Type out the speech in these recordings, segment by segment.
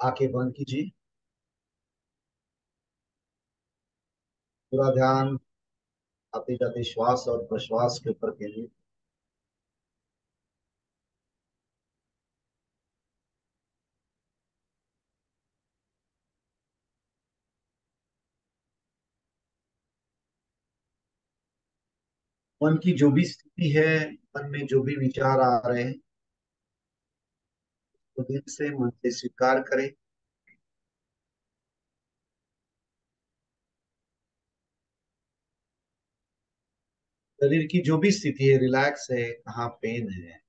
आंखें बंद कीजिए। पूरा ध्यान आते जाते श्वास और प्रश्वास के ऊपर केंद्रित। मन की जो भी स्थिति है, मन में जो भी विचार आ रहे हैं, तो दिल से मन से स्वीकार करें। शरीर की जो भी स्थिति है, रिलैक्स है, कहाँ पेन है,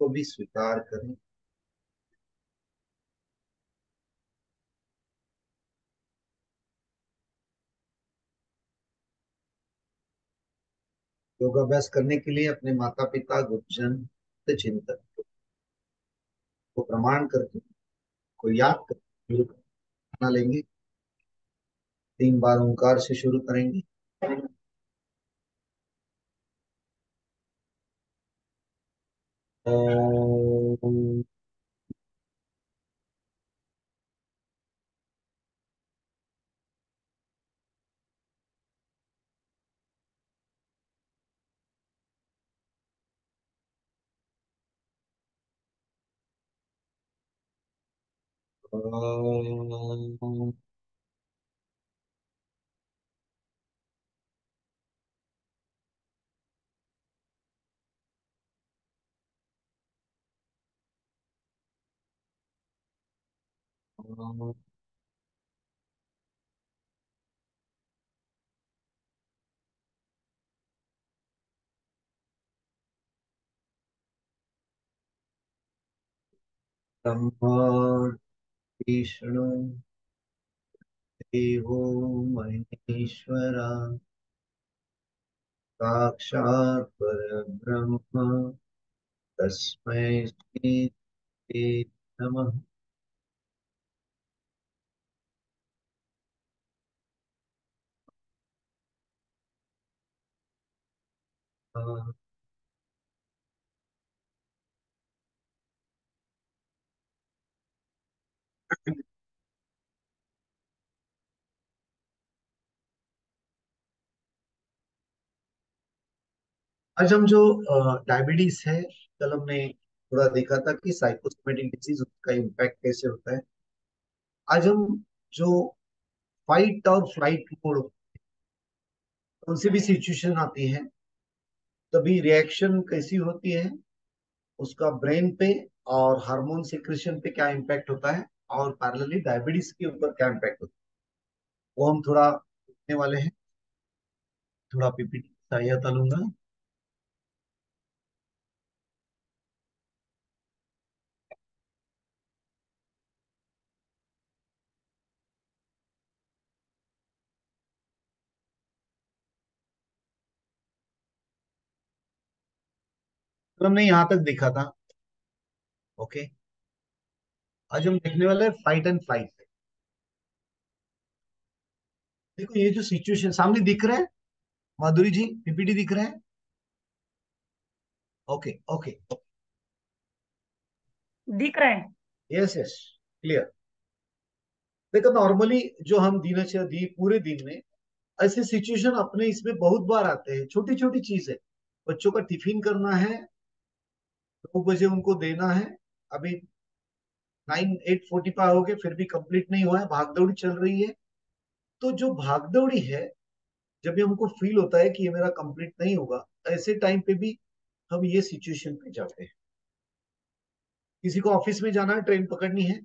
तो भी स्वीकार करें। योगाभ्यास करने के लिए अपने माता पिता गुरुजन से चिंतन को प्रमाण करके, को याद करके शुरू करना लेंगे। 3 बार ओंकार से शुरू करेंगे। ओम। ओम। ब्रह्मा विष्णु देवो महेश्वरा, साक्षात् परब्रह्म, तस्मै श्री नमः। आज हम जो डायबिटीज है, कल हमने थोड़ा देखा था कि साइकोसोमेटिक डिजीज, उसका इम्पैक्ट कैसे होता है। आज हम जो फाइट और फ्लाइट मोड, उनसे भी सिचुएशन आती है, तभी रिएक्शन कैसी होती है, उसका ब्रेन पे और हार्मोन सिक्रेशन पे क्या इम्पैक्ट होता है, और पैरेलली डायबिटीज के ऊपर क्या इम्पैक्ट होता है, वो हम थोड़ा देखने वाले हैं। थोड़ा पीपीटी सहायता लूंगा। तो हमने यहाँ तक देखा था। ओके। आज हम देखने वाले हैं फाइट एंड फ्लाइट। देखो, ये जो सिचुएशन सामने दिख रहा है, माधुरी जी, पीपीटी दिख रहा है? Okay okay. दिख रहा है। Yes yes, clear. देखो, नॉर्मली जो हम दिनचर्या दी पूरे दिन में, ऐसे सिचुएशन अपने इसमें बहुत बार आते हैं। छोटी छोटी चीज है, बच्चों का टिफिन करना है, 2 बजे उनको देना है, अभी 8:45 हो गए, फिर भी कंप्लीट नहीं हुआ है, भागदौड़ी चल रही है। तो जो भागदौड़ी है, जब भी हमको फील होता है कि ये मेरा कंप्लीट नहीं होगा, ऐसे टाइम पे भी हम ये सिचुएशन पे जाते हैं। किसी को ऑफिस में जाना है, ट्रेन पकड़नी है,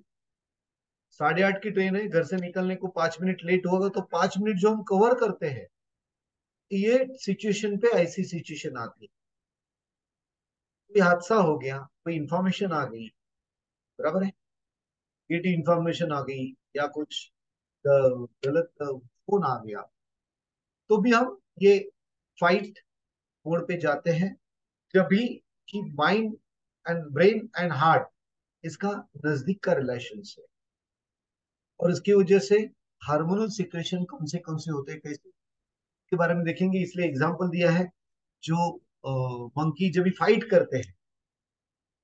8:30 की ट्रेन है, घर से निकलने को 5 मिनट लेट होगा, तो 5 मिनट जो हम कवर करते हैं, ये सिचुएशन पे ऐसी सिचुएशन आती है। कोई हादसा हो गया, कोई इंफॉर्मेशन आ गई, बराबर है, ये इंफॉर्मेशन आ गई, या कुछ गलत फोन आ गया, तो भी हम ये फाइट मोड पे जाते हैं। जब भी कि mind and brain and heart, इसका नजदीक का रिलेशन है, और इसकी वजह से हार्मोनल सिक्रेशन कौन से होते हैं, कैसे के बारे में देखेंगे। इसलिए एग्जांपल दिया है, जो मंकी जब भी फाइट करते हैं,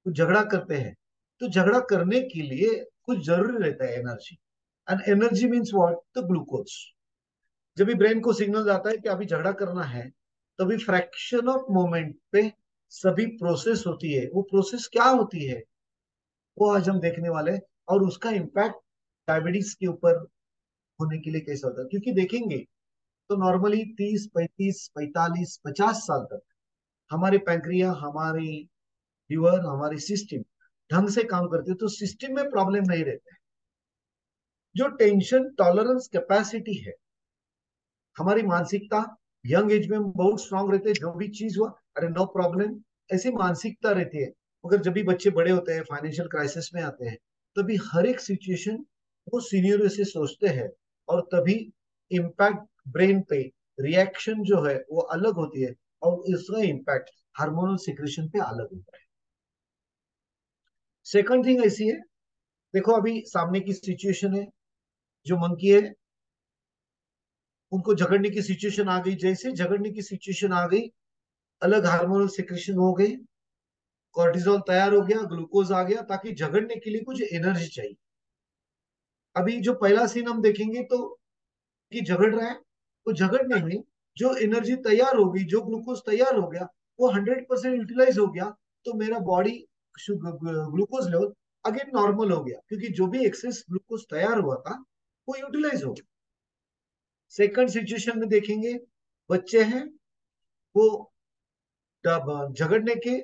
कुछ झगड़ा करते हैं, तो झगड़ा करने के लिए कुछ जरूरी रहता है, energy. And energy means what? The glucose. जब भी ब्रेन को सिग्नल आता है कि अभी झगड़ा करना है, तभी फ्रैक्शन ऑफ मोमेंट पे सभी प्रोसेस होती है। वो प्रोसेस क्या होती है, वो आज हम देखने वाले हैं। और उसका इम्पैक्ट डायबिटीज के ऊपर होने के लिए कैसा होता है, क्योंकि देखेंगे तो नॉर्मली 30, 35, 45, 50 साल तक हमारे पैंक्रिया, हमारी लीवर, हमारी सिस्टम ढंग से काम करते हैं, तो सिस्टम में प्रॉब्लम नहीं रहता है। जो टेंशन टॉलरेंस कैपेसिटी है, हमारी मानसिकता, यंग एज में हम बहुत स्ट्रांग रहते हैं, जो भी चीज हुआ अरे नो प्रॉब्लम, ऐसी मानसिकता रहती है। मगर जब भी बच्चे बड़े होते हैं, फाइनेंशियल क्राइसिस में आते हैं, तभी हर एक सिचुएशन वो सीनियर से सोचते हैं, और तभी इम्पैक्ट ब्रेन पे, रिएक्शन जो है वो अलग होती है, और इसका इम्पैक्ट हार्मोनल सिक्रेशन पे अलग होता है। सेकंड थिंग ऐसी है, देखो अभी सामने की सिचुएशन है, जो मंकी है उनको झगड़ने की सिचुएशन आ गई, जैसे झगड़ने की सिचुएशन आ गई, अलग हार्मोनल सिक्रेशन हो गई, कॉर्टिजोल तैयार हो गया, ग्लूकोज आ गया, ताकि झगड़ने के लिए कुछ एनर्जी चाहिए। अभी जो पहला सीन हम देखेंगे तो कि झगड़ रहा है, तो झगड़ने में जो एनर्जी तैयार हो गई, जो ग्लूकोज तैयार हो गया, वो 100% यूटिलाइज हो गया। तो मेरा body glucose level again normal हो गया, क्योंकि जो भी एक्सेस ग्लूकोज तैयार हुआ था वो यूटिलाइज हो गया। सेकंड सिचुएशन में देखेंगे, बच्चे हैं, वो झगड़ने के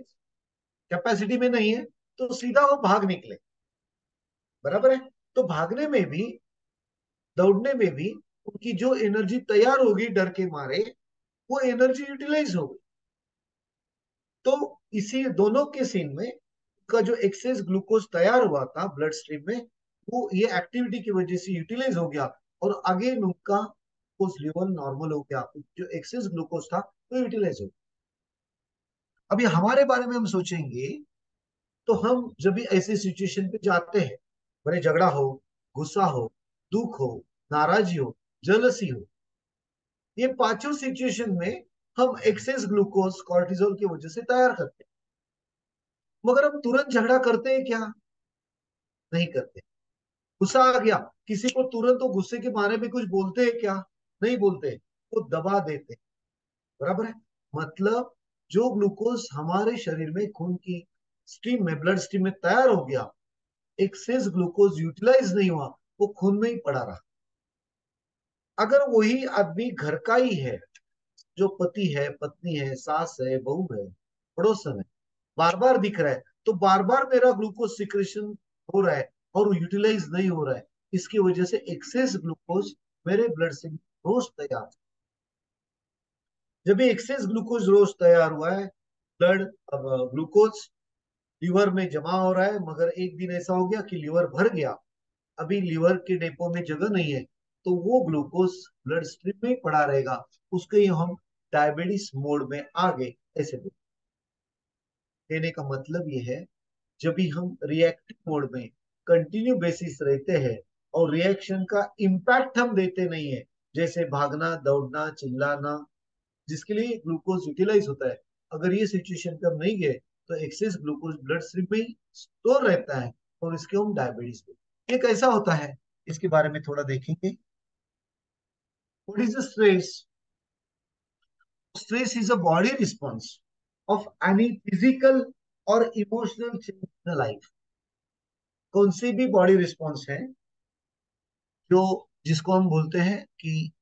कैपेसिटी में नहीं है, तो सीधा वो भाग निकले, बराबर है। तो भागने में भी, दौड़ने में भी उनकी जो एनर्जी तैयार होगी डर के मारे, वो एनर्जी यूटिलाइज हो गई। तो इसी दोनों के सीन में का जो एक्सेस ग्लूकोज तैयार हुआ था ब्लड स्ट्रीम में, वो ये एक्टिविटी की वजह से यूटिलाइज हो गया, और आगे उनका ग्लूकोज लेवल नॉर्मल हो गया, जो एक्सेस ग्लूकोज था वो यूटिलाइज हो गया। अभी हमारे बारे में हम सोचेंगे, तो हम जब भी ऐसे सिचुएशन पे जाते हैं, भले झगड़ा हो, गुस्सा हो, दुख हो, नाराजगी हो, जलसी हो, ये पांचों सिचुएशन में हम एक्सेस ग्लूकोज कॉर्टिजोल की वजह से तैयार करते हैं। मगर हम तुरंत झगड़ा करते हैं क्या? नहीं करते। गुस्सा आ गया, किसी को तुरंत तो गुस्से के बारे में कुछ बोलते हैं क्या? नहीं बोलते, वो दबा देते हैं, बराबर है। मतलब जो ग्लूकोज हमारे शरीर में खून की स्ट्रीम में, ब्लड स्ट्रीम में तैयार हो गया, एक्सेस ग्लूकोज यूटिलाइज नहीं हुआ, वो खून में ही पड़ा रहा। अगर वही आदमी घर का ही है, जो पति है, पत्नी है, सास है, बहू है, पड़ोसन है, बार बार दिख रहा है, तो बार बार मेरा ग्लूकोज सिक्रेशन हो रहा है और यूटिलाइज नहीं हो रहा है, इसकी वजह से एक्सेस ग्लूकोज मेरे ब्लड से रोज तैयार। जब भी एक्सेस ग्लूकोज रोज तैयार हुआ है, ब्लड ग्लूकोज लीवर में जमा हो रहा है, मगर एक दिन ऐसा हो गया कि लीवर भर गया, अभी लीवर के डेपो में जगह नहीं है, तो वो ग्लूकोज ब्लड स्ट्रीम में ही पड़ा रहेगा, उसके ही हम डायबिटीज मोड में आ गए, ऐसे बोल। कहने का मतलब ये है, जब भी हम रिएक्टिव मोड में कंटिन्यू बेसिस रहते हैं, और रिएक्शन का इम्पैक्ट हम देते नहीं है, जैसे भागना, दौड़ना, चिल्लाना, जिसके लिए ग्लूकोज यूटिलाइज होता है, अगर ये सिचुएशन पे हम नहीं गए, तो एक्सेस ग्लूकोज ब्लड स्ट्रीम में ही स्टोर रहता है, और इसके हम डायबिटीज। ये कैसा होता है, इसके बारे में थोड़ा देखेंगे। What is the stress? Stress is a body response of any physical or emotional change in the life. कौन सी भी बॉडी रिस्पॉन्स है जो, जिसको हम बोलते हैं कि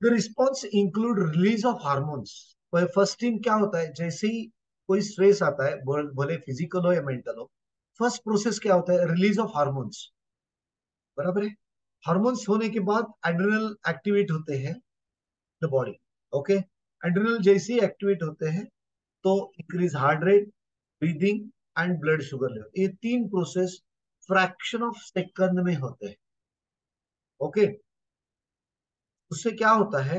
the response include release of hormones. First thing क्या होता है, जैसे ही कोई स्ट्रेस आता है, भले फिजिकल हो या मेंटल हो, फर्स्ट प्रोसेस क्या होता है? रिलीज ऑफ हार्मोन्स, बराबर है। हार्मोन्स होने के बाद एड्रिनल एक्टिवेट होते हैं द बॉडी, ओके। एड्रिनल जैसे ही एक्टिवेट होते हैं, तो increase heart rate, breathing and blood sugar level, ये तीन प्रोसेस फ्रैक्शन ऑफ सेकंड में होते हैं, ओके। उससे क्या होता है?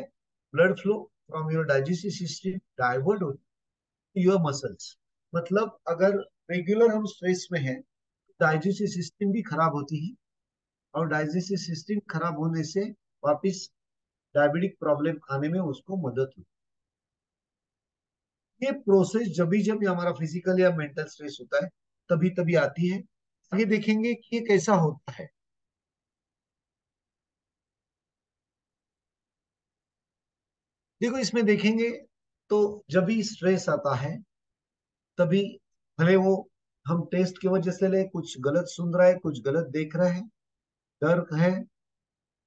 Blood flow from your digestive system divert हो योर मसल्स। मतलब अगर रेगुलर हम स्ट्रेस में हैं, डाइजेस्टिव सिस्टम भी खराब होती है, और डाइजेस्टिव सिस्टम खराब होने से वापस डायबिटिक प्रॉब्लम आने में उसको मदद होती है। ये प्रोसेस जब भी जब हमारा फिजिकल या मेंटल स्ट्रेस होता है तभी तभी आती है। आगे देखेंगे कि ये कैसा होता है। देखो इसमें देखेंगे तो जब भी स्ट्रेस आता है तभी, भले वो हम टेस्ट की वजह से ले, कुछ गलत सुन रहा है, कुछ गलत देख रहा है, डर है,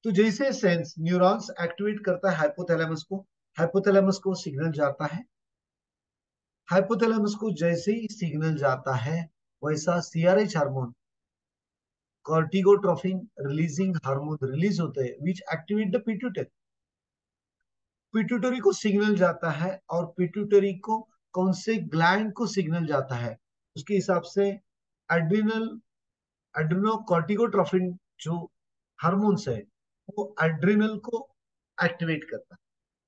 तो जैसे सेंस न्यूरॉन्स एक्टिवेट करता है हाइपोथैलेमस को, हाइपोथैलेमस को सिग्नल जाता है, हाइपोथैलेमस को जैसे ही सिग्नल जाता है वैसा CRH hormone, corticotrophin releasing hormone release होते हैं which activate the pituitary. Pituitary को सिग्नल जाता है, और पिट्यूटरी को कौन से ग्लैंड को सिग्नल जाता है, उसके हिसाब से एड्रिनल, एड्रिनोकॉर्टिकोट्रोफिन जो हार्मोन्स है वो एड्रिनल को एक्टिवेट करता है।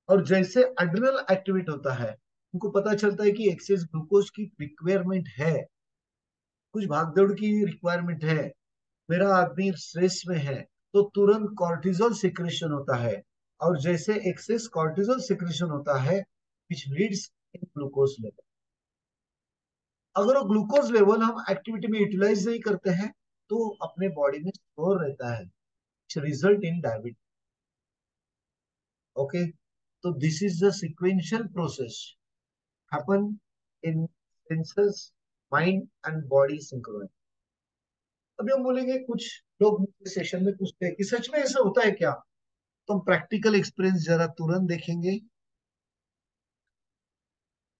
और जैसे एड्रिनल एक्टिवेट होता है उनको पता चलता है कि एक्सेस ग्लूकोज की रिक्वायरमेंट है, कुछ भागदौड़ की रिक्वायरमेंट है, मेरा आदमी स्ट्रेस में है, तो तुरंत कॉर्टिजोल सिक्रेशन होता है। और जैसे एक्सेस कॉर्टिजोल सिक्रेशन होता है which leads in glucose level, अगर वो ग्लूकोज लेवल हम एक्टिविटी में यूटिलाइज नहीं करते हैं तो अपने बॉडी में स्टोर रहता है, रिजल्ट इन डायबिटीज। ओके, तो this is the sequential process happen in senses, mind and body synchronise. अभी हम बोलेंगे, कुछ लोग सेशन में पूछते हैं कि सच में ऐसा होता है क्या, तो हम प्रैक्टिकल एक्सपीरियंस जरा तुरंत देखेंगे।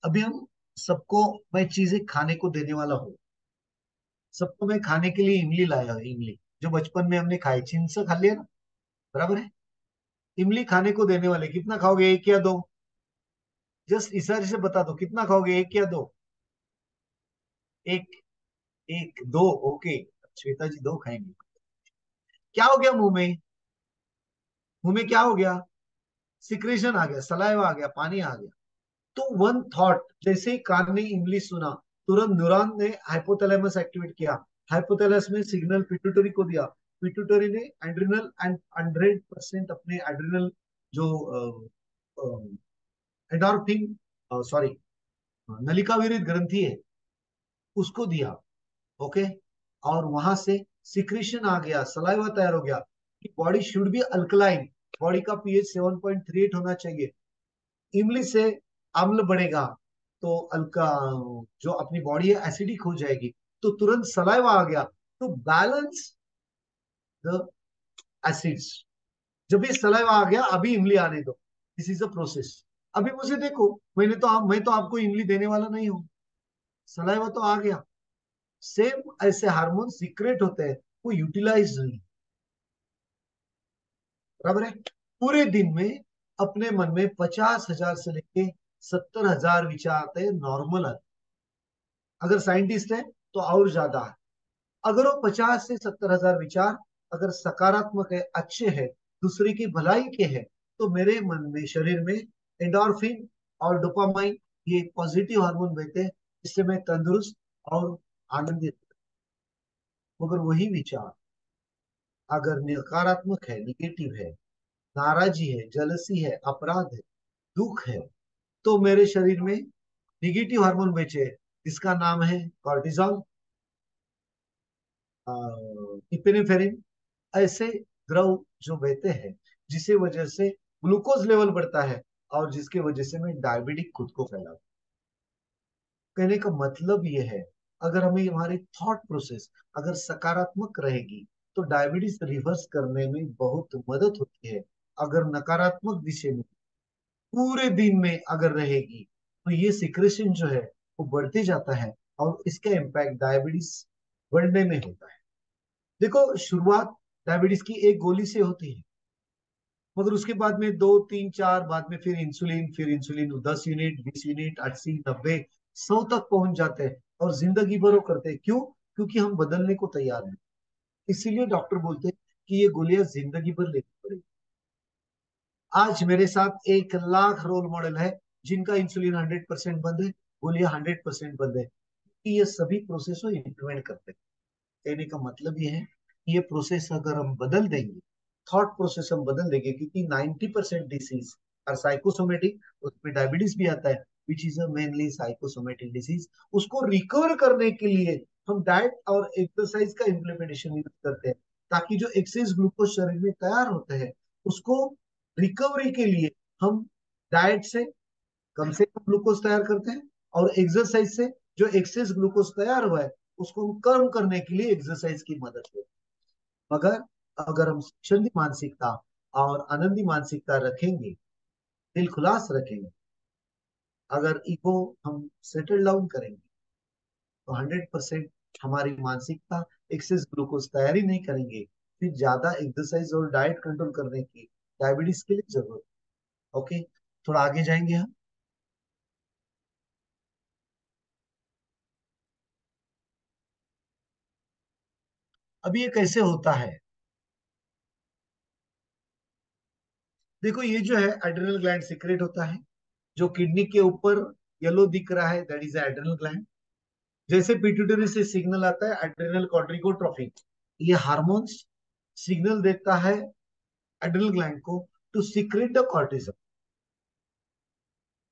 अभी हम सबको, मैं चीजें खाने को देने वाला हूँ, सबको मैं खाने के लिए इमली लाया हूँ, इमली जो बचपन में हमने खाई, चिंच से खा लिया ना, बराबर है। इमली खाने को देने वाले, कितना खाओगे, एक या दो? जस्ट इशारे से बता दो कितना खाओगे, एक या दो? एक, एक दो, ओके। श्वेता जी दो खाएंगे। क्या हो गया मुंह में? मुंह में क्या हो गया? सिक्रेशन आ गया, सलाइवा आ गया, पानी आ गया। तो वन थॉट, जैसे ही कान ने इंग्लिश सुना, तुरंत न्यूरॉन ने हाइपोथैलेमस एक्टिवेट किया, हाइपोथैलेमस में सिग्नल पिट्यूटरी को दिया, पिट्यूटरी ने एड्रिनल एंड 100% अपने एड्रिनल जो एंडोर्फिन, सॉरी, नलिका विरहित ग्रंथि है उसको दिया। ओके, और वहां से सिक्रेशन आ गया, सलाइवा तैयार हो गया कि body should be alkaline, body का पीएच 7.38 होना चाहिए। इमली से अम्ल बढ़ेगा तो अल्का, जो अपनी बॉडी है एसिडिक हो जाएगी, तो तुरंत सलाइवा आ गया टू बैलेंस द एसिड्स। जब ये सलाइवा आ गया, अभी इमली आने दो, दिस इज अ प्रोसेस। अभी मुझे देखो, मैं तो आपको इमली देने वाला नहीं हूं, सलाइवा तो आ गया। सेम ऐसे हार्मोन सीक्रेट होते हैं, वो यूटिलाइज नहीं, बराबर है। पूरे दिन में अपने मन में 50,000 से लेके 70,000 विचार आते हैं, नॉर्मल आते हैं। अगर साइंटिस्ट है तो और ज्यादा है। अगर वो 50 से 70,000 विचार अगर सकारात्मक है, अच्छे है, दूसरे की भलाई के है, तो मेरे मन में, शरीर में एंडोर्फिन और डोपामाइन, ये पॉजिटिव हार्मोन बहते हैं, इससे मैं तंदुरुस्त और आनंदित। मगर वही विचार अगर नकारात्मक है, निगेटिव है, नाराजगी है, जलसी है, अपराध है, दुख है, तो मेरे शरीर में निगेटिव हार्मोन बेचे, जिसका नाम है कॉर्टिजोल, इपिनेफ्रिन, ऐसे द्रव जो बहते हैं, जिसे वजह से ग्लूकोज लेवल बढ़ता है, और जिसके वजह से मैं डायबिटिक खुद को फैला। कहने का मतलब ये है, अगर हमें हमारी थॉट प्रोसेस अगर सकारात्मक रहेगी तो डायबिटीज रिवर्स करने में बहुत मदद होती है। अगर नकारात्मक दिशा में पूरे दिन में अगर रहेगी तो ये सिक्रेशन जो है वो बढ़ते जाता है, और इसका इम्पैक्ट डायबिटीज बढ़ने में होता है। देखो, शुरुआत डायबिटीज की एक गोली से होती है, मगर उसके बाद में दो तीन चार, बाद में फिर इंसुलिन 10 यूनिट, 20 यूनिट, 80, 90, 100 तक पहुंच जाते हैं, और जिंदगी भर वो करते हैं। क्यों? क्योंकि हम बदलने को तैयार हैं। इसीलिए डॉक्टर बोलते हैं कि ये गोलियां जिंदगी भर लेनी पड़ेगी। आज मेरे साथ 1 लाख रोल मॉडल है जिनका इंसुलिन 100% बंद है, गोलियां 100% बंद है। कि ये सभी प्रोसेस को इम्प्लीमेंट करते हैं। कहने का मतलब ये है कि ये प्रोसेस अगर हम बदल देंगे, थॉट प्रोसेस हम बदल देंगे, क्योंकि 90% डिसीज और साइकोसोमेटिक, उसमें डायबिटीज भी आता है, which is a mainly psychosomatic disease. उसको रिकवर करने के लिए हम डाइट और एक्सरसाइज का इम्प्लीमेंटेशन यूज करते हैं, ताकि जो एक्सेस ग्लूकोज शरीर में तैयार होते हैं, उसको रिकवरी के लिए हम डाइट से कम से कम ग्लूकोज तैयार करते हैं, और एक्सरसाइज से जो एक्सेस ग्लूकोज तैयार हुआ है उसको हम कम करने के लिए एक्सरसाइज की मदद लेते हैं। मगर अगर हम स्वच्छंदी मानसिकता और आनंदी मानसिकता रखेंगे, दिल खुलास रखेंगे, अगर ईगो हम सेटल डाउन करेंगे, तो 100% हमारी मानसिकता एक्सेस ग्लूकोज तैयारी नहीं करेंगे, फिर ज्यादा एक्सरसाइज और डाइट कंट्रोल करने की डायबिटीज के लिए जरूरत। ओके, थोड़ा आगे जाएंगे हम। अब ये कैसे होता है? देखो, ये जो है एड्रिनल ग्लैंड सिक्रेट होता है, जो किडनी के ऊपर येलो दिख रहा है, दैट इज एड्रिनल ग्लैंड। जैसे पिट्यूटरी से सिग्नल आता है एड्रिनल कॉर्टिकोट्रॉपिक, ये हार्मोन्स सिग्नल देता है एड्रिनल ग्लैंड को टू सीक्रेट द कॉर्टिसol।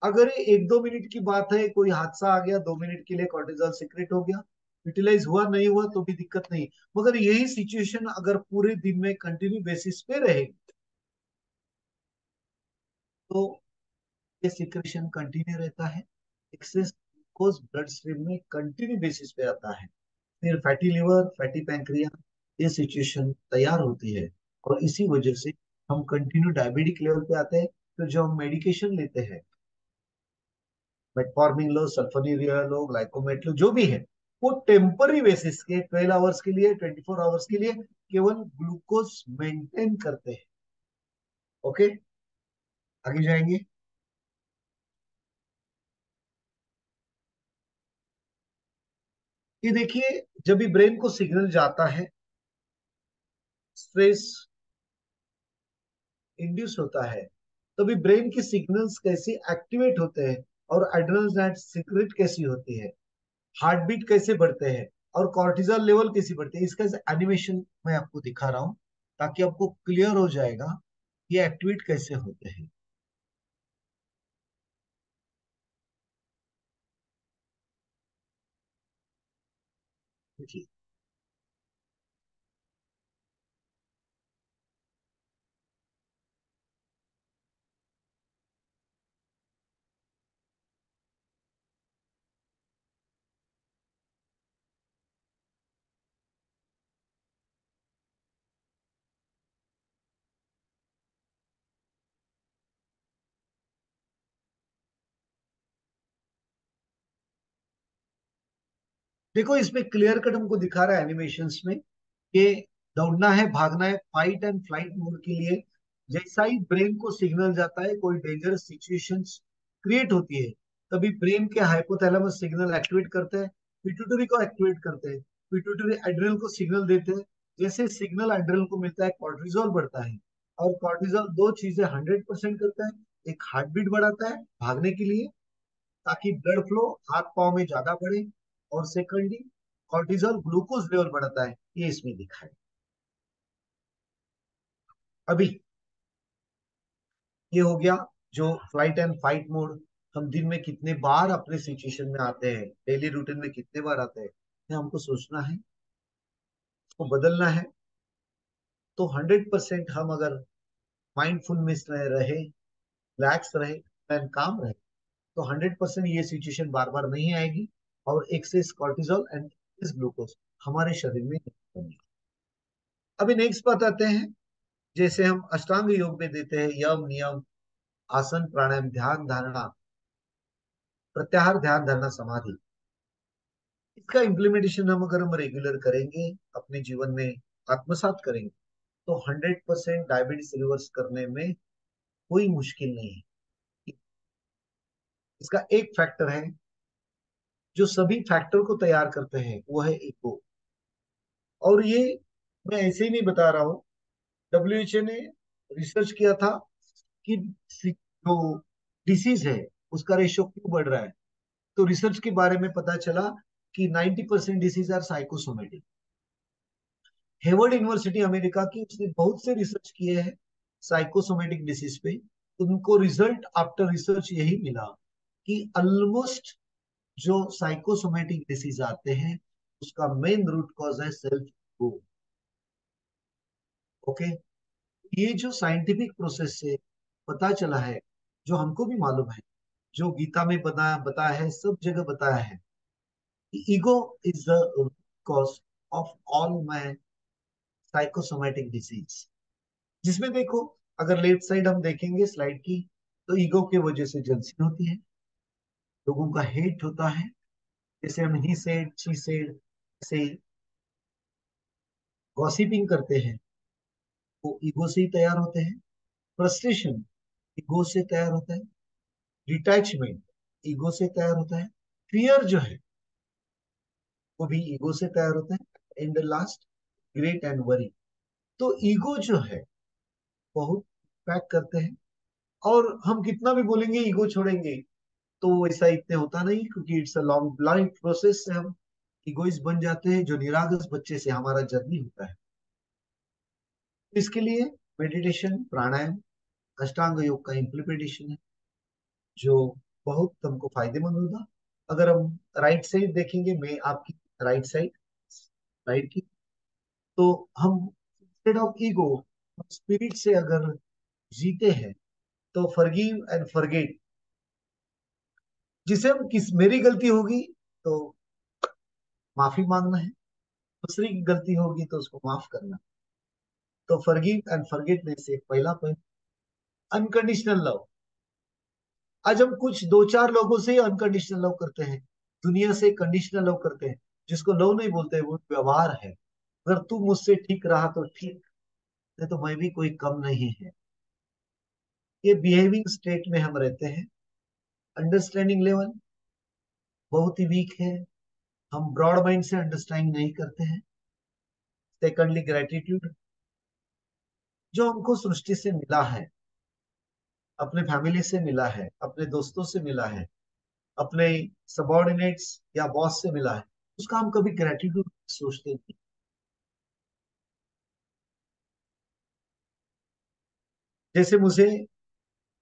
अगर ये 1-2 मिनट की बात है, कोई हादसा आ गया, 2 मिनट के लिए कॉर्टिसol सीक्रेट हो गया, यूटिलाइज हुआ नहीं हुआ तो भी दिक्कत नहीं। मगर यही सिचुएशन अगर पूरे दिन में कंटिन्यू बेसिस पे रहेगी, तो ये सिक्रेशन कंटिन्यू रहता है, एक्सेस ग्लूकोज ब्लड स्ट्रीम में कंटिन्यू बेसिस पे आता है, फिर फैटी लिवर, फैटी पैंक्रिया, ये सिचुएशन तैयार होती है। और इसी वजह से हम कंटिन्यू डायबिटिक लेवल पे आते हैं। तो जो हम मेडिकेशन लेते हैं, मेटफॉर्मिन लो, सल्फोनिरिया लो, ग्लाइकोमेट लो, जो भी है, वो टेम्पररी बेसिस के 12 आवर्स के लिए, 24 आवर्स के लिए केवल ग्लूकोज मेंटेन करते हैं। ओके, आगे जाएंगे। ये देखिए, जब भी ब्रेन को सिग्नल जाता है, स्ट्रेस इंड्यूस होता है, तभी ब्रेन की सिग्नल्स कैसे एक्टिवेट होते हैं, और एड्रेनल ग्लैंड सीक्रेट कैसी होती है, हार्ट बीट कैसे बढ़ते हैं, और कॉर्टिजोल लेवल कैसी बढ़ती है, इसका एनिमेशन मैं आपको दिखा रहा हूं, ताकि आपको क्लियर हो जाएगा ये एक्टिवेट कैसे होते हैं। देखिए, देखो इसमें क्लियर कट हमको दिखा रहा है एनिमेशंस में कि दौड़ना है, भागना है, फाइट एंड फ्लाइट मोड के लिए। जैसा ही ब्रेन को सिग्नल जाता है, कोई डेंजरस सिचुएशंस क्रिएट होती है, तभी ब्रेन के हाइपोथैलेमस सिग्नल एक्टिवेट करते हैं, पिट्यूटरी को एक्टिवेट करते हैं, पिट्यूटरी एड्रिनल को सिग्नल देते हैं। जैसे सिग्नल एड्रिनल को मिलता है, कॉर्टिजोल बढ़ता है। और कॉर्टिजोल दो चीजें 100% करता है, एक हार्ट बीट बढ़ाता है भागने के लिए, ताकि ब्लड फ्लो हाथ पांव में ज्यादा बढ़े, और सेकंडली कॉर्टिजोल ग्लूकोज लेवल बढ़ाता है, ये इसमें दिखा है। अभी ये हो गया जो फ्लाइट एंड फाइट मोड। हम दिन में कितने बार अपने सिचुएशन में आते हैं, डेली रूटीन में कितने बार आते हैं, ये हमको सोचना है, उसको बदलना है। तो 100% हम अगर माइंडफुलनेस में रहे, रिलैक्स रहे एंड काम रहे, तो 100% ये सिचुएशन बार बार नहीं आएगी, और excess cortisol and excess glucose हमारे शरीर में नहीं बनेगी। अभी नेक्स्ट बात आते हैं, जैसे हम अष्टांग योग में देते हैं यम नियम, आसन प्राणायाम ध्यान धारणा, प्रत्याहार ध्यान धारणा समाधि, इसका इम्प्लीमेंटेशन हम अगर हम रेगुलर करेंगे, अपने जीवन में आत्मसात करेंगे, तो 100% डायबिटीज रिवर्स करने में कोई मुश्किल नहीं है। इसका एक फैक्टर है जो सभी फैक्टर को तैयार करते हैं, वो है ईगो। और ये मैं ऐसे ही नहीं बता रहा हूँ, डब्ल्यूएचओ ने रिसर्च किया था कि जो डिसीज है उसका रेशियो क्यों बढ़ रहा है। तो रिसर्च के बारे में पता चला कि 90% disease are psychosomatic. Harvard university America की, उसने बहुत से रिसर्च किए हैं साइकोसोमेटिक डिसीज पे। उनको रिजल्ट आफ्टर रिसर्च यही मिला कि ऑलमोस्ट जो साइकोसोमेटिक डिसीज आते हैं उसका मेन रूट कॉज है सेल्फ ईगो। ओके, ये जो साइंटिफिक प्रोसेस से पता चला है, जो हमको भी मालूम है, जो गीता में बताया बताया है, सब जगह बताया है कि ego is the root cause of all my psychosomatic disease. जिसमें देखो, अगर लेफ्ट साइड हम देखेंगे स्लाइड की, तो ईगो के वजह से जलसी होती है, लोगों का हेट होता है। जैसे हम ही सेड शी सेड से गॉसिपिंग करते हैं, वो ईगो से ही तैयार होते हैं। फ्रस्ट्रेशन ईगो से तैयार होता है। डिटैचमेंट ईगो से तैयार होता है। फियर जो है वो भी ईगो से तैयार होता है। In the last, great and worry. तो ईगो जो है बहुत पैक करते हैं। और हम कितना भी बोलेंगे ईगो छोड़ेंगे, तो ऐसा इतने होता नहीं, क्योंकि it's a long life process से हम इगोइस्ट बन जाते हैं, जो निरागस बच्चे से हमारा जर्नी होता है। इसके लिए मेडिटेशन, प्राणायाम, अष्टांग योग का इम्प्लीमेंटेशन है, जो बहुत हमको फायदेमंद होगा। अगर हम राइट साइड देखेंगे, मैं आपकी राइट साइड राइट की, तो हम इंस्टेड ऑफ ईगो स्पिरिट से अगर जीते हैं, तो फॉरगिव एंड फॉरगेट, जिसे हम किस मेरी गलती होगी तो माफी मांगना है, दूसरी की गलती होगी तो उसको माफ करना। तो फॉरगिव एंड फॉरगेट में से पहला पॉइंट अनकंडीशनल लव। आज हम कुछ दो चार लोगों से अनकंडीशनल लव करते हैं, दुनिया से कंडीशनल लव करते हैं, जिसको लव नहीं बोलते, वो व्यवहार है। अगर तू मुझसे ठीक रहा तो ठीक, नहीं तो मैं भी कोई कम नहीं है। ये बिहेविंग स्टेट में हम रहते हैं। अंडरस्टैंडिंग लेवल बहुत ही वीक है, हम ब्रॉड माइंड से अंडरस्टैंड नहीं करते हैं। सेकंडली, ग्रेटिट्यूड, जो हमको सृष्टि से मिला है, अपने फैमिली से मिला है, अपने दोस्तों से मिला है, अपने सबॉर्डिनेट्स या बॉस से मिला है, उसका हम कभी ग्रेटिट्यूड सोचते नहीं। जैसे मुझे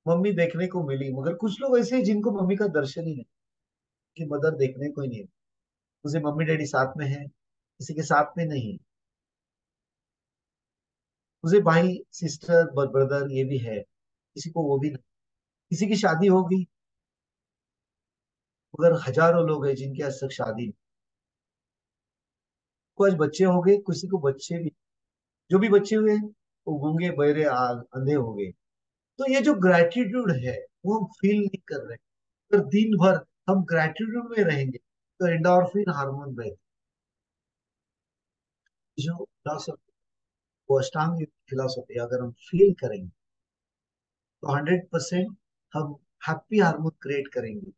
मम्मी देखने को मिली, मगर कुछ लोग ऐसे हैं जिनको मम्मी का दर्शन ही नहीं, कि मदर देखने को ही नहीं है। मुझे मम्मी डैडी साथ में है, किसी के साथ में नहीं है। मुझे भाई सिस्टर ब्रदर ये भी है, किसी को वो भी नहीं। किसी की शादी होगी, मगर हजारों लोग हैं जिनकी आज तक शादी नहीं। को आज बच्चे हो गए, किसी को बच्चे भी, जो भी बच्चे हुए हैं वो गूंगे बहरे अंधे हो गए। तो ये जो ग्रेटिट्यूड है वो हम फील नहीं कर रहे। अगर दिन भर हम ग्रेटिट्यूड में रहेंगे तो एंडोर्फिन हार्मोन बहेगा। जो फिलोसफी, वो अष्टांग फिलोसफी अगर हम फील करेंगे, तो 100% हम हैप्पी हार्मोन क्रिएट करेंगे,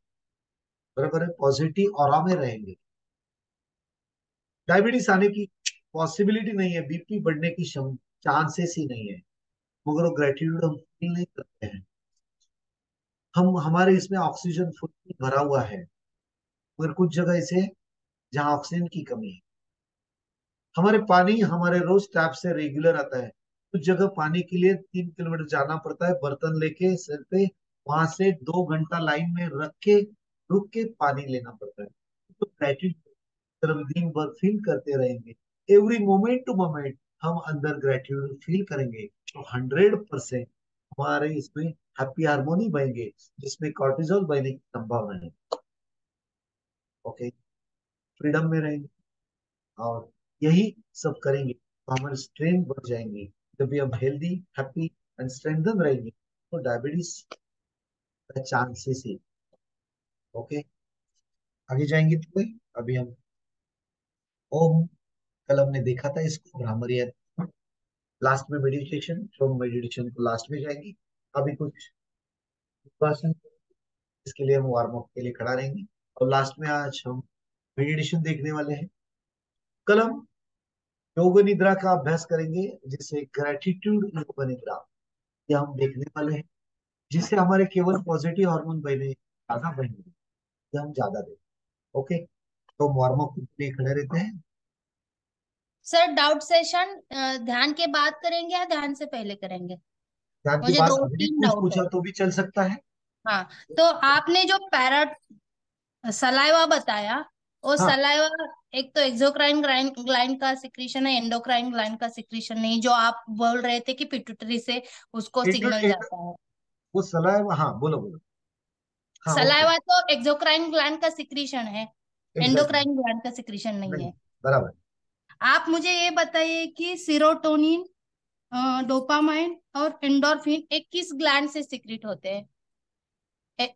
बराबर है, पॉजिटिव ऑरा में रहेंगे। डायबिटीज आने की पॉसिबिलिटी नहीं है, बीपी बढ़ने की चांसेस ही नहीं है, मगर वो ग्रेटिट्यूड हम फील नहीं करते हैं। हम हमारे इसमें ऑक्सीजन फुल भरा हुआ है, मगर कुछ जगह ऐसे है जहाँ ऑक्सीजन की कमी है। हमारे पानी हमारे रोज टैप से रेगुलर आता है, कुछ जगह पानी के लिए 3 किलोमीटर जाना पड़ता है, बर्तन लेके सिर पे, वहां से 2 घंटा लाइन में रख के रुक के पानी लेना पड़ता है। तो ग्रेटिट्यूड अगर हम दिन भर फील करते रहेंगे, एवरी मोमेंट टू मोमेंट हम अंदर ग्रेटिट्यूड फील करेंगे, तो 100% हमारे इसमें हैप्पी हार्मोनी बनेंगे, जिसमें कॉर्टिजोल बहने की संभावना है। ओके, फ्रीडम में रहेंगे, और यही सब करेंगे तो हमारे स्ट्रेंथ बढ़ जाएंगे। जब भी हम हेल्दी, हैप्पी एंड स्ट्रेंथन रहेंगे, तो डायबिटीज का चांसेस ही। ओके, आगे जाएंगे तो अभी हम ओम, कल हमने देखा था इसको, भ्रामरी है। लास्ट में मेडिटेशन, तो मेडिटेशन को लास्ट में जाएंगे। अभी कुछ क्वेश्चन, इसके लिए हम वार्म अप के लिए खड़ा रहेंगे, और लास्ट में आज हम मेडिटेशन देखने वाले हैं। कल हम योग निद्रा का अभ्यास करेंगे, जिससे ग्रेटिट्यूड योग निद्रा, ये हम देखने वाले हैं, जिससे हमारे केवल पॉजिटिव हार्मोन बने, ज्यादा बनेंगे, ये हम ज्यादा दें। ओके, तो वार्म अप के लिए खड़े रहते हैं। सर डाउट सेशन ध्यान के बाद करेंगे या ध्यान से पहले करेंगे? ध्यान की मुझे बात दो अभी भी तीन कुछ डाउट है। पूछा तो भी चल सकता है। हाँ, तो आपने जो सलाइवा बताया, वो हाँ, सलाइवा एक तो एक्सोक्राइन ग्लैंड का सिक्रीशन है, एंडोक्राइन ग्लैंड का सिक्रीशन नहीं, जो आप बोल रहे थे कि पिट्यूटरी से उसको इंटर सिग्नल इंटर जाता है। वो सलाह, हाँ बोलो बोलो। हाँ, ओके। सलाइवा तो एक्सोक्राइन ग्लैंड का सिक्रीशन है, एग्जैक्टली। एंडोक्राइन ग्लैंड का सिक्रीशन नहीं नहीं, है। बराबर। आप मुझे ये बताइए कि सीरोटोनिन, डोपामाइन और एंडोर्फिन एक किस ग्लैंड से सिक्रीट होते हैं?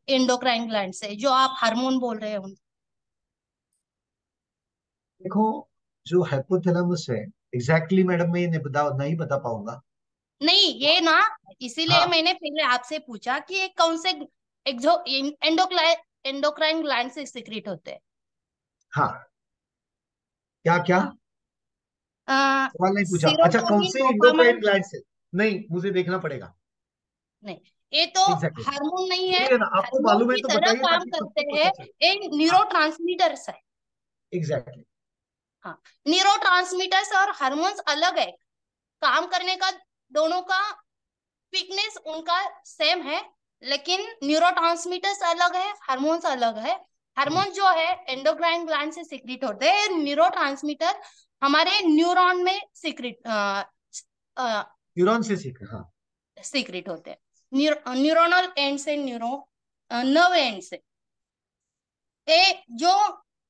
एंडोक्राइन ग्लैंड से, जो आप हार्मोन बोल रहे हो। देखो, जो हाइपोथैलेमस है, एग्जैक्टली मैडम मैं ये नहीं बता पाऊंगा। नहीं, ये ना, इसीलिए हाँ, मैंने पहले आपसे पूछा कि ये कौन से एक्सो एंडोक्राइन एंडोक्राइन ग्लैंड से सिक्रीट होते हाँ। क्या क्या हैं? सवाल नहीं पूछा? अच्छा, कौन सीरोटोनिन, से एंडोक्राइन डोपामाइन। ग्लैंड से? नहीं, मुझे देखना पड़ेगा। नहीं, ये तो एग्जैक्टली। हार्मोन नहीं है। चलिए ना, आपको हार्मोन मालूम है की तो तरह बताइए काम ताकि करते सबको पता हैं। चले। ये हाँ, न्यूरोट्रांसमीटर्स है। एग्जैक्टली। हाँ, न्यूरोट्रांसमीटर्स और हार्मोन्स अलग है, काम करने का दोनों का क्विकनेस उनका सेम है, लेकिन न्यूरोट्रांसमीटर्स अलग है, हार्मोन्स अलग है। हार्मोन जो है एंडोक्राइन ग्लैंड से सिक्रीट होते हैं, न्यूरोट्रांसमीटर हमारे न्यूरॉन में न्यूरॉन से सीख, हाँ। सिक्रीट होते हैं, न्यूरोनल एंड से, नर्व एंड से। ये जो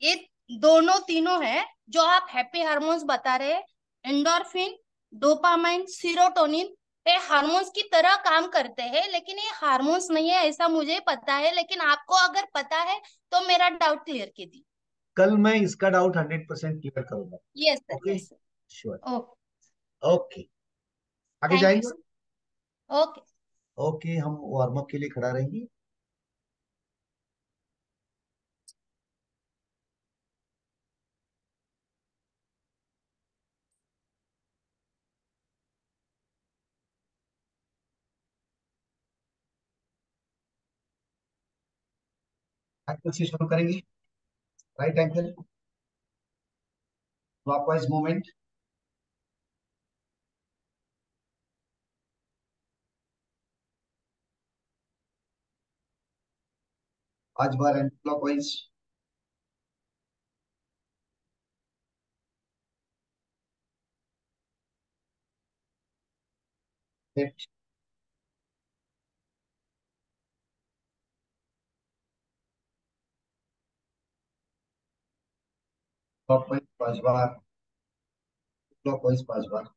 ये दोनों तीनों है, जो आप हैप्पी हार्मोन्स बता रहे हैं, एंडोर्फिन, डोपामाइन, सीरोटोनिन, ये हार्मोन्स की तरह काम करते हैं, लेकिन ये हार्मोन्स नहीं है ऐसा मुझे पता है, लेकिन आपको अगर पता है तो मेरा डाउट क्लियर कीजिए। कल मैं इसका डाउट 100% क्लियर करूंगा। Yes sir, okay. Yes sure. Sir. Okay. Okay. आगे थैंक यू जाएंगे। सर। ओके। ओके, हम वार्म अप के लिए खड़ा रहेंगे। एंकल से शुरू करेंगे। Right ankle, clockwise movement. 5 बार एंटी क्लॉकवाइज। लेफ्ट। क्लॉकवाइज 5 बार। क्लॉकवाइज 5 बार।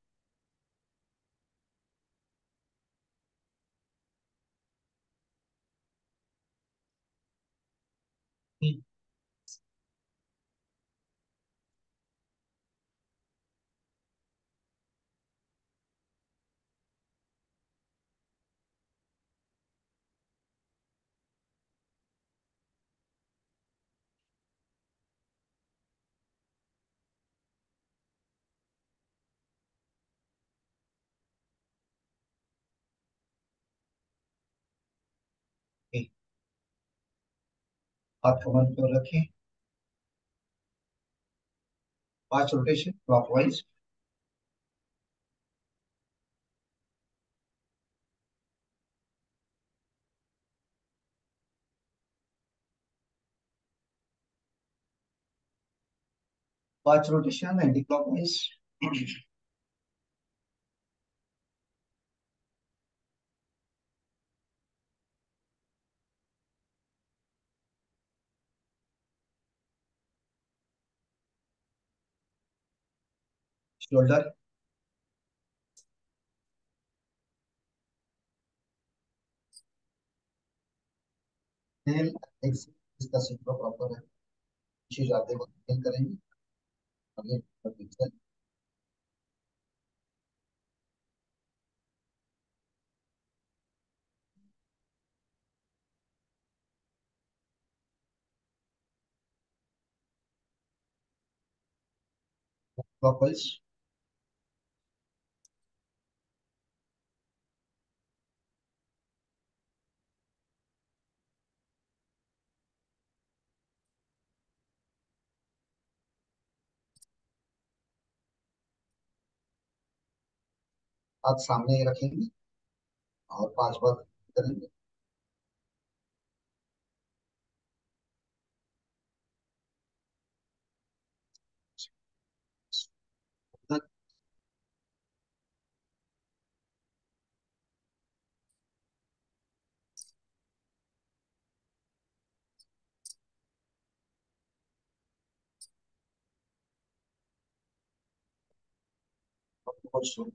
हाथ कमर पर रखें। 5 rotation clockwise. 5 rotation anti clockwise. Shoulder. Nail. इसका सीधा प्रॉपर है। पीछे जाते वक्त नेल करेंगे। आगे क्लॉकवाइज। हाथ सामने रखेंगे और 5 बार करेंगे। और शुरू।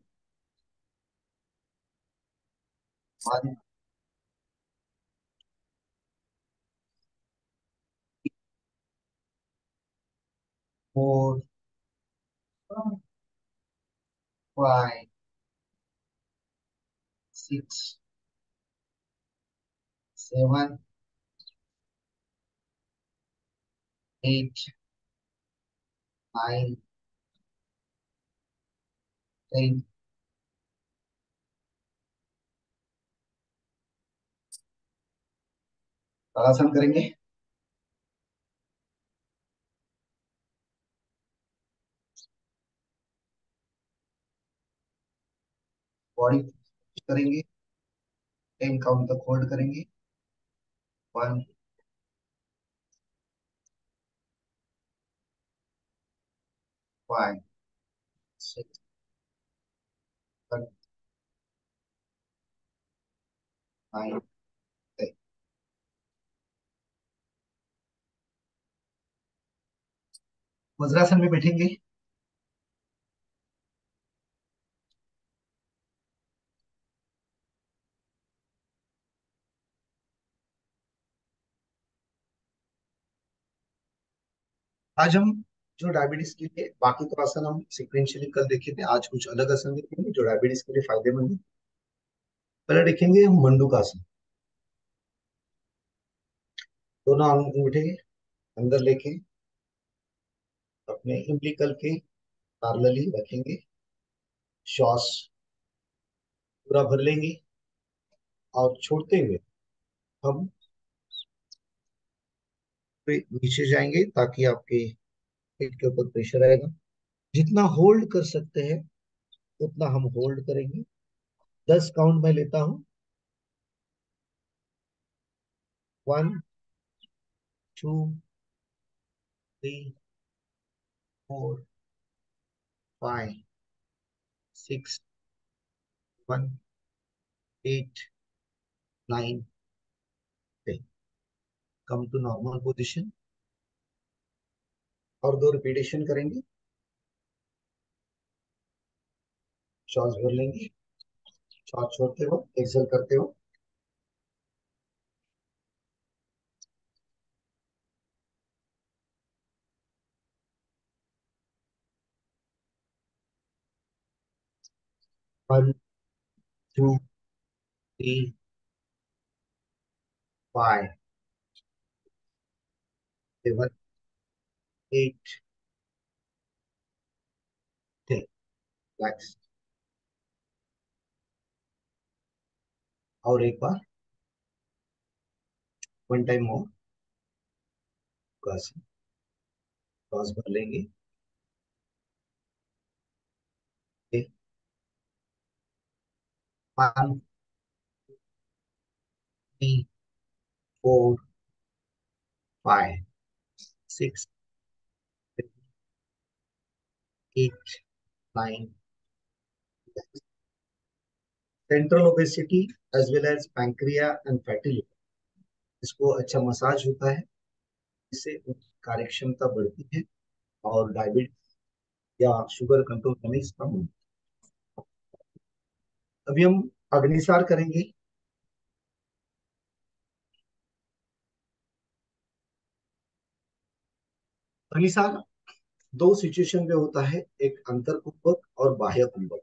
1, 4, 5, 6, 7, 8, 9, 10। ताड़ासन करेंगे। बॉडी करेंगे। 10 काउंट तक होल्ड करेंगे। 1, 5, 6, 7, 9, 10। वज्रासन में बैठेंगे। आज हम जो डायबिटीज के लिए, बाकी तो आसन हम सिक्वेंशियली कल देखे थे, आज कुछ अलग आसन देखेंगे जो डायबिटीज के लिए फायदेमंद है। पहले देखेंगे हम मंडूकासन। दोनों अंगूठे अंदर लेके अपने इम्प्लिकल के पैरेलली रखेंगे। श्वास पूरा भर लेंगे और छोड़ते हुए हम पे नीचे जाएंगे ताकि आपके पेट के ऊपर प्रेशर आएगा। जितना होल्ड कर सकते हैं उतना हम होल्ड करेंगे। 10 काउंट मैं लेता हूँ। 1, 2, 3, 4, 5, 6, 1, 8, 9, 10। Come to normal position. और 2 रिपीटेशन करेंगे। श्वास भर लेंगे। श्वास छोड़ते हो, एक्सेल करते हो। 1, 2, 3, 5, 7, 8, 10। रिलैक्स। और एक बार, 1 टाइम और। श्वास भर लेंगे। 1, 3, 4, 5, 6, 8, 9। Central obesity as well as pancreas and fatty liver, इसको अच्छा मसाज होता है। इससे उनकी कार्यक्षमता बढ़ती है और डायबिटीज या शुगर कंट्रोल करने इसका मुख्य। अभी हम अग्निसार करेंगे। अग्निसार 2 सिचुएशन में होता है, एक अंतर कुंभक और बाह्य कुंभक।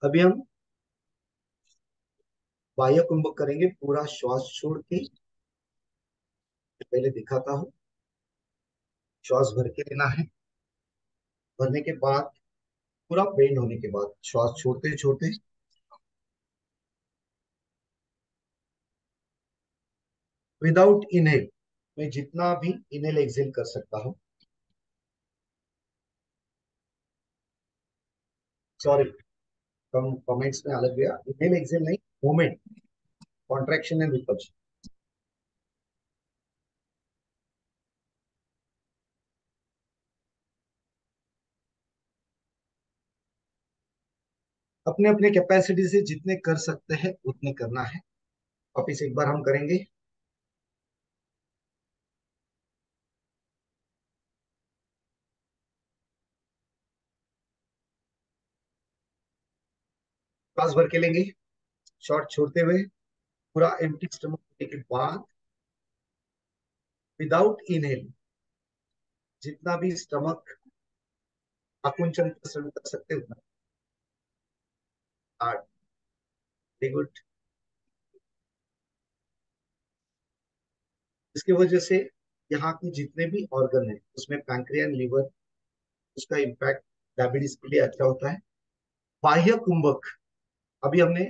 अभी हम बाह्य कुंभक करेंगे। पूरा श्वास छोड़ के पहले दिखाता हूँ। श्वास भर के लेना है। भरने के बाद पूरा बेंड होने के बाद श्वास छोड़ते छोड़ते विदाउट इनहेल, मैं जितना भी इनहेल एक्सेल कर सकता हूँ, सॉरी, कम कमेंट्स में अलग गया, इनहेल एक्सेल नहीं, मूवमेंट, कॉन्ट्रैक्शन एंड रिपल्शन। अपने अपने कैपेसिटी से जितने कर सकते हैं उतने करना है। वापिस एक बार हम करेंगे। सांस भर के लेंगे, शॉर्ट छोड़ते हुए, पूरा एम्प्टी स्टमक होने के बाद विदाउट इनहेल जितना भी स्टमक आकुंचन पसंद कर सकते हैं उतना। हार्ड। Very good. इसकी वजह से यहाँ की जितने भी ऑर्गन है उसमें पैंक्रियास, लिवर, उसका इम्पैक्ट डायबिटीज के लिए अच्छा होता है। बाह्य कुंभक, अभी हमने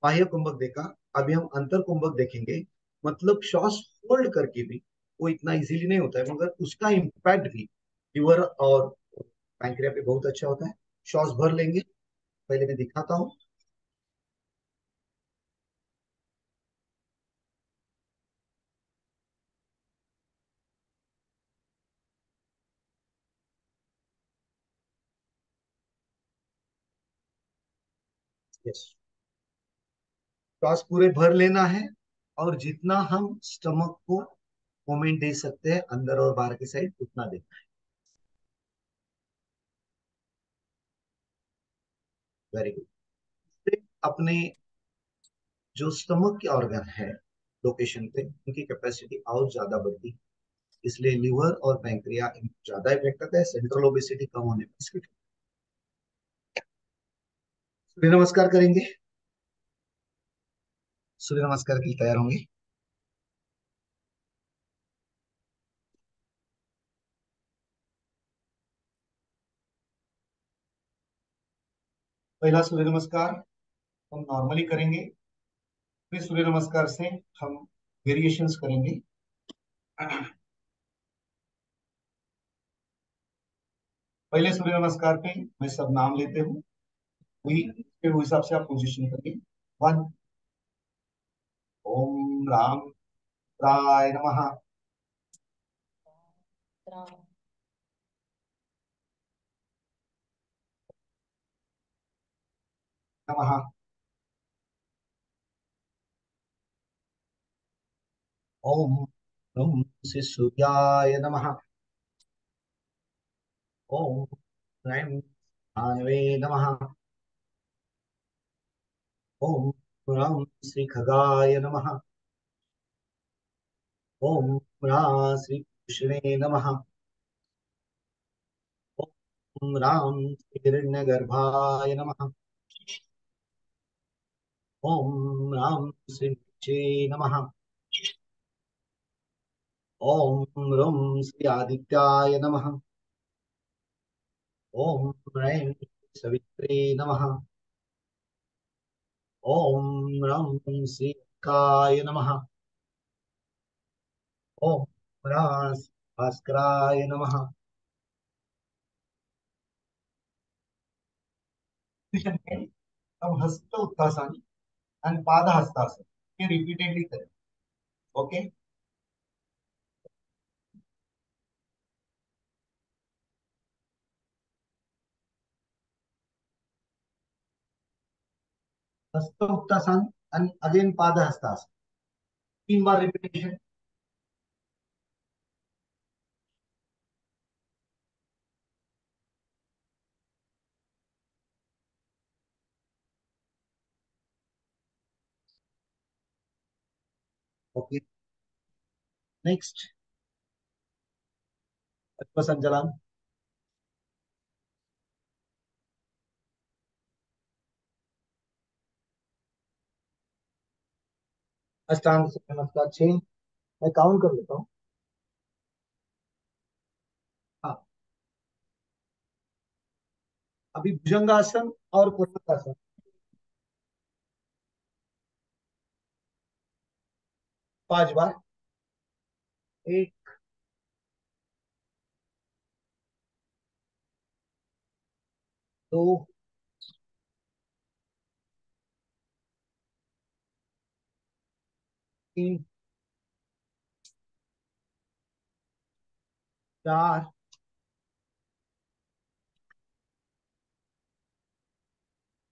बाह्य कुंभक देखा, अभी हम अंतर कुंभक देखेंगे। मतलब श्वास होल्ड करके भी वो इतना इजीली नहीं होता है, मगर उसका इम्पैक्ट भी लिवर और पैंक्रिया पे बहुत अच्छा होता है। श्वास भर लेंगे, पहले मैं दिखाता हूँ। यस, श्वास पूरे भर लेना है, और जितना हम स्टमक को मोमेंट दे सकते हैं अंदर और बाहर की साइड उतना देना है। Very good. अपने जो स्टमक के ऑर्गन है लोकेशन पे, उनकी कैपेसिटी और ज्यादा बढ़ती है, इसलिए लिवर और पैंक्रिया ज्यादा इफेक्ट करता है। सेंट्रल ओबेसिटी कम होने पर इसकी। सूर्य नमस्कार करेंगे। सूर्य नमस्कार के लिए तैयार होंगे। पहला सूर्य नमस्कार हम नॉर्मली करेंगे, फिर सूर्य नमस्कार से हम वेरिएशंस करेंगे। पहले सूर्य नमस्कार पे मैं सब नाम लेते हूँ, वही फिर उस हिसाब से आप पोजीशन करिए। वन, ओम राम राय नमः। नमः। ओम नम से सूर्याय नमः। ओम ऐं भानवे नमः। ओम राम श्री खगाय नमः। ओम राम श्री कृष्णे नमः। ओम राम श्री हिरण्यगर्भाय नमः। ओम राम श्री चे नमः। ओम रम श्री आदित्याय नमः। ओम ऐं सवित्रे नमः। ओम रम श्री काय नमः। ओम राम भास्कराय नमः। अब हस्त उत्तासन एंड पाद हस्तासन ये रिपीटेडली करें। ओके। हस्त उत्तासन एंड अगेन पाद हस्तासन, 3 बार रिपीटेशन। ओके। नेक्स्ट, संचालन। अष्टांग नमस्कार 6, मैं काउंट कर लेता हूँ। हाँ, अभी भुजंगासन और कोणार्कासन 5 बार। 1, 2, तीन, चार,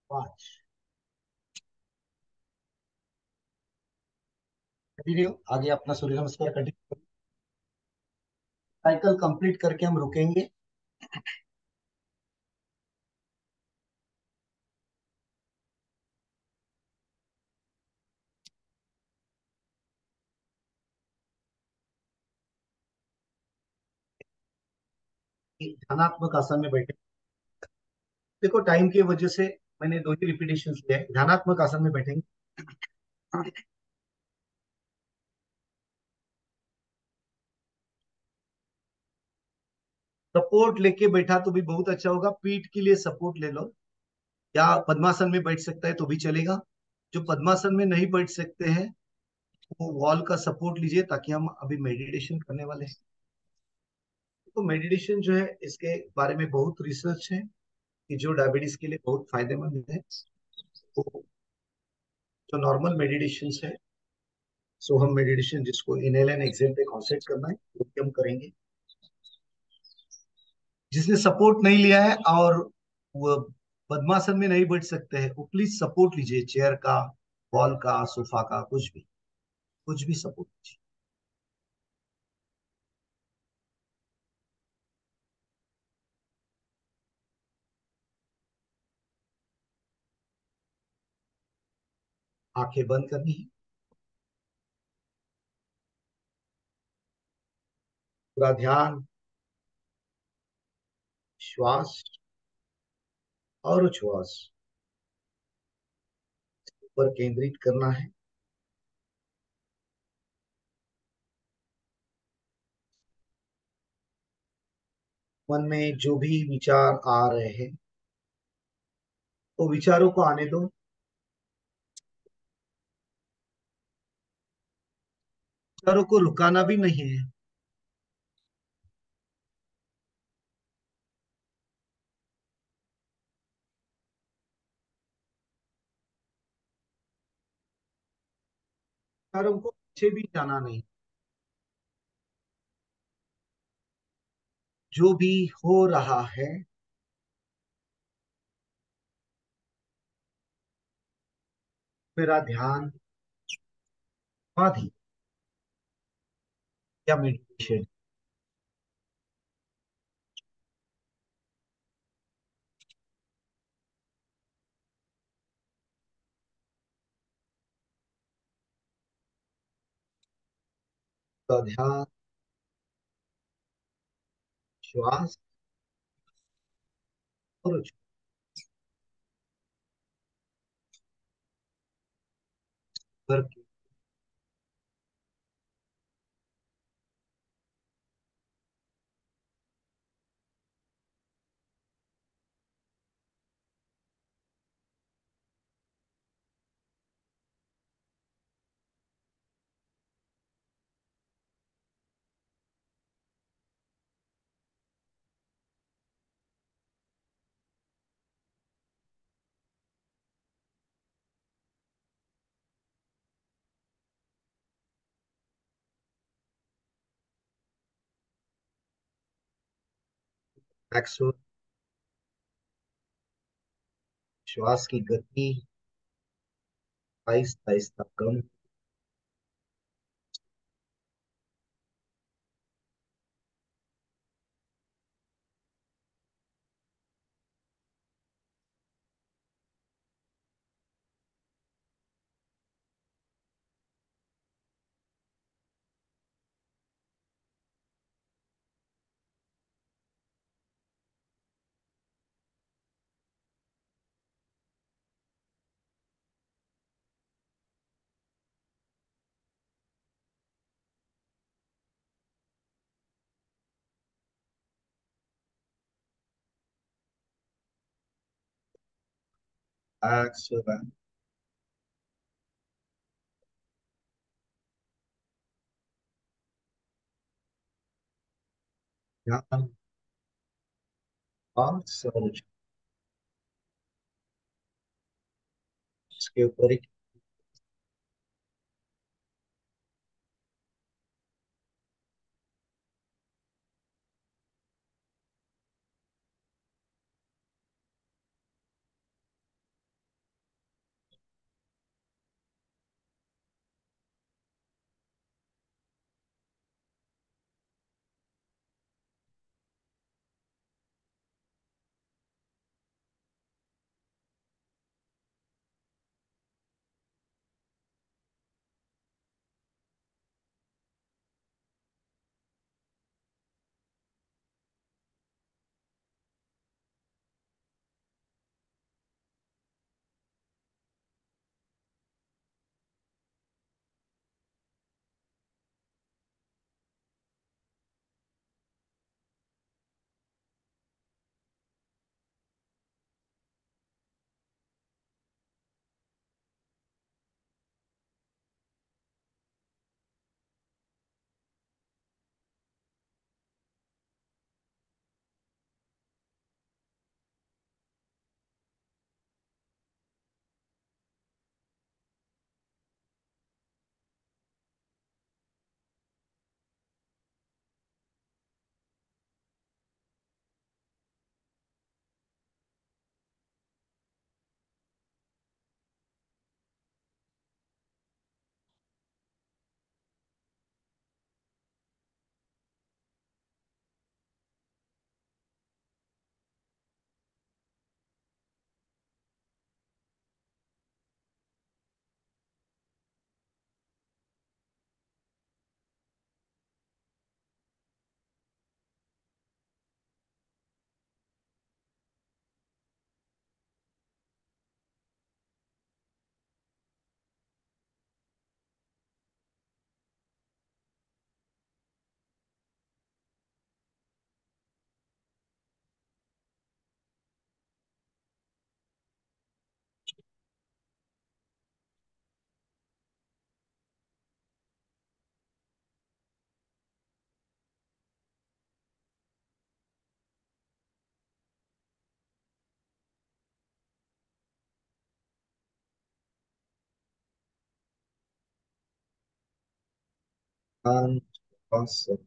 पांच। कंटिन्यू आगे अपना सूर्य नमस्कार कंटिन्यू। साइकिल कंप्लीट करके हम रुकेंगे। ध्यानात्मक आसन में बैठे। देखो टाइम की वजह से मैंने दो ही रिपीटेशन किया है। ध्यानात्मक आसन में बैठेंगे। सपोर्ट लेके बैठा तो भी बहुत अच्छा होगा, पीठ के लिए सपोर्ट ले लो, या पद्मासन में बैठ सकता है तो भी चलेगा। जो पद्मासन में नहीं बैठ सकते हैं वो वॉल का सपोर्ट लीजिए, ताकि हम अभी मेडिटेशन करने वाले हैं। तो मेडिटेशन जो है इसके बारे में बहुत रिसर्च है कि जो डायबिटीज के लिए बहुत फायदेमंद है। तो जो नॉर्मल मेडिटेशन है, सो हम मेडिटेशन जिसको इनहेल एंड एक्सहेल पे कॉन्सेंट्रेट करना है वो भी हम करेंगे। जिसने सपोर्ट नहीं लिया है और वो पद्मासन में नहीं बैठ सकते हैं, वो प्लीज सपोर्ट लीजिए, चेयर का, वॉल का, सोफा का, कुछ भी सपोर्ट लीजिए। आंखें बंद करनी है। पूरा ध्यान श्वास और उच्छ्वास पर केंद्रित करना है। मन में जो भी विचार आ रहे हैं तो विचारों को आने दो। विचारों को रुकाना भी नहीं है। विचारों को पीछे भी जाना नहीं। जो भी हो रहा है मेरा ध्यान, समाधि या मेडिटेशन का ध्यान श्वास और उच्छ्वास पर रिलैक्स हो। श्वास की गति आहिस्ता आहिस्ता कम। रिलैक्स हो रहा है। ध्यान और समझ इसके ऊपर एक शांत, औसत।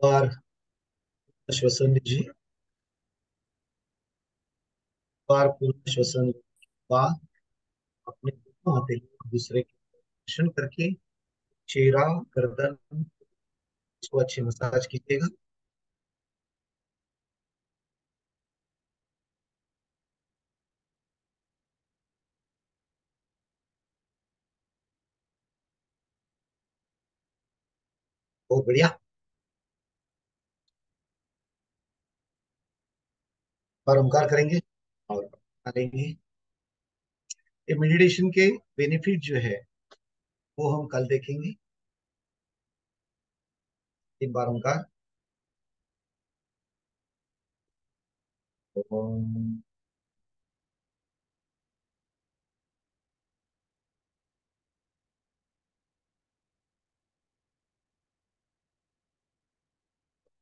बार श्वसन लीजिए। बार पूरा श्वसन बाद अपने दोनों हथेली को दूसरे के स्पर्शन करके चेहरा, गर्दन, इसको अच्छे मसाज कीजिएगा। बहुत बढ़िया। और ओमकार करेंगे और लेंगे। ये मेडिटेशन के बेनिफिट जो है वो हम कल देखेंगे। 3 बार ओमकार। ओम,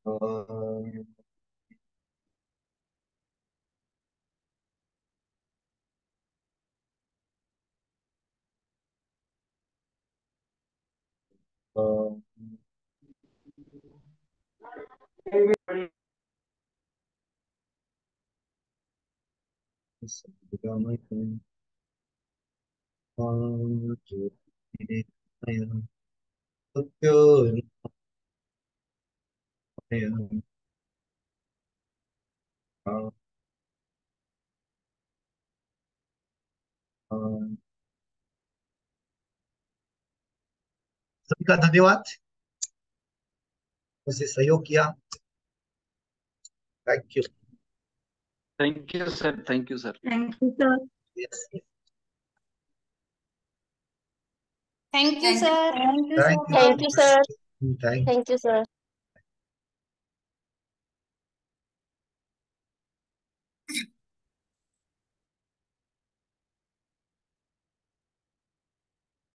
ओम, ओम, सद्गमय, ओम, ज्योतिर्मय, सत्योन्मय, ओम, ओम। सभी का धन्यवाद, मुझसे सहयोग किया। Thank you. Thank you sir, thank you sir. Thank you sir. Yes, thank you sir. Thank you thank so you much. So thank you sir. Much. Thank thank you sir.